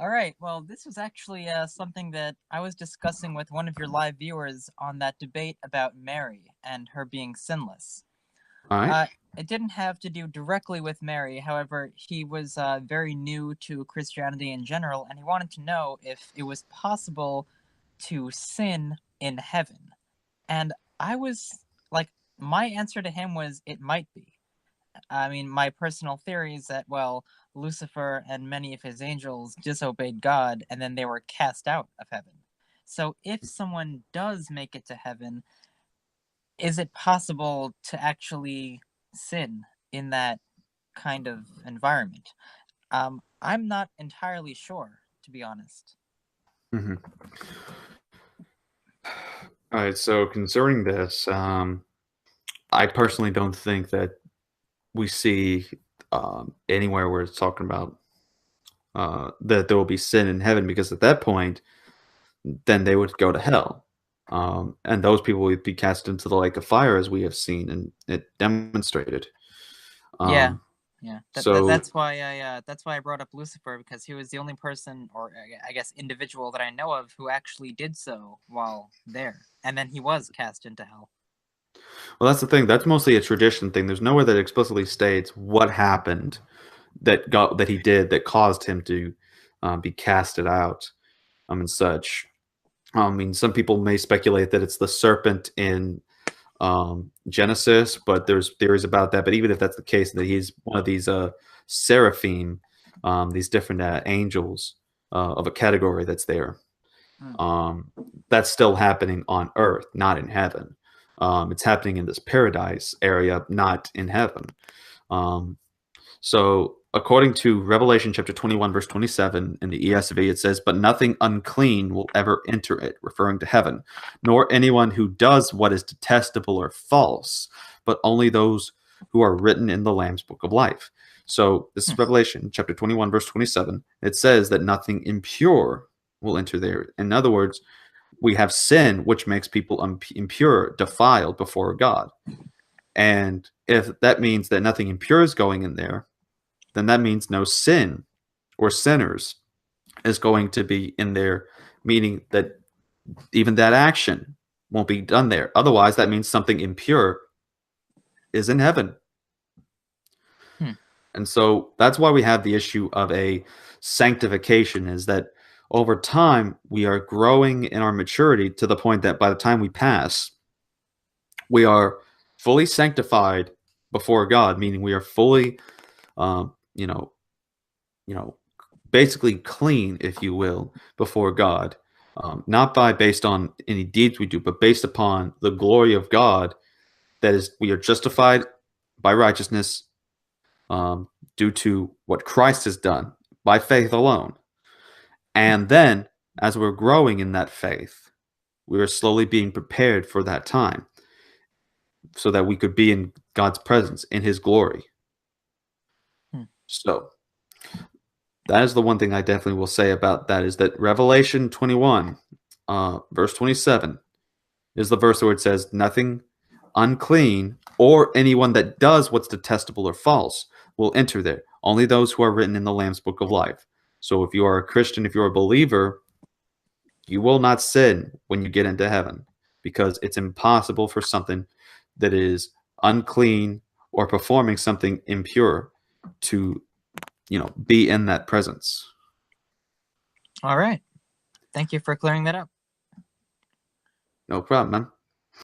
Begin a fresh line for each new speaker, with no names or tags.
All right. Well, this was actually something that I was discussing with one of your live viewers on that debate about Mary and her being sinless.
All right.
Uh, it didn't have to do directly with Mary. However, he was very new to Christianity in general, and he wanted to know if it was possible to sin in heaven. And I was like, my answer to him was it might be. I mean, my personal theory is that, well, Lucifer and many of his angels disobeyed God and then they were cast out of heaven. So if someone does make it to heaven, is it possible to actually sin in that kind of environment? I'm not entirely sure, to be honest.
Hmm. All right. So concerning this, I personally don't think that we see anywhere where it's talking about that there will be sin in heaven, because at that point, then they would go to hell. And those people would be cast into the lake of fire, as we have seen and it demonstrated.
Yeah,
Um,
yeah.
so,
That's why I brought up Lucifer because he was the only person, or I guess individual that I know of who actually did so while there, and then he was cast into hell.
well, that's the thing. That's mostly a tradition thing. There's nowhere that explicitly states what happened that he did that caused him to be casted out, and such. I mean, some people may speculate that it's the serpent in Genesis, but there's theories about that. But even if that's the case, that he's one of these seraphim, these different angels of a category that's there.
Hmm.
Um, that's still happening on Earth, not in heaven. It's happening in this paradise area, not in heaven. Um, so, according to Revelation chapter 21, verse 27 in the ESV, it says, "But nothing unclean will ever enter it," referring to heaven, "nor anyone who does what is detestable or false, but only those who are written in the Lamb's book of life." So, this
Hmm.
is Revelation chapter 21, verse 27. It says that nothing impure will enter there. In other words, we have sin, which makes people impure, defiled before God. And if that means that nothing impure is going in there, then that means no sin or sinners is going to be in there, meaning that even that action won't be done there. Otherwise, that means something impure is in heaven.
Hmm.
And so that's why we have the issue of a sanctification, is that over time we are growing in our maturity to the point that by the time we pass, we are fully sanctified before God, meaning we are fully, um, you know, you know, basically clean, if you will, before God, not by based on any deeds we do, but based upon the glory of God. That is, we are justified by righteousness due to what Christ has done by faith alone. And then, as we're growing in that faith, we are slowly being prepared for that time, so that we could be in God's presence, in His glory.
Hmm.
So, that is the one thing I definitely will say about that, is that Revelation 21, verse 27, is the verse where it says, "Nothing unclean or anyone that does what's detestable or false will enter there. Only those who are written in the Lamb's book of life." So if you are a Christian, if you're a believer, you will not sin when you get into heaven, because it's impossible for something that is unclean or performing something impure to, be in that presence.
All right. Thank you for clearing that up.
No problem, man.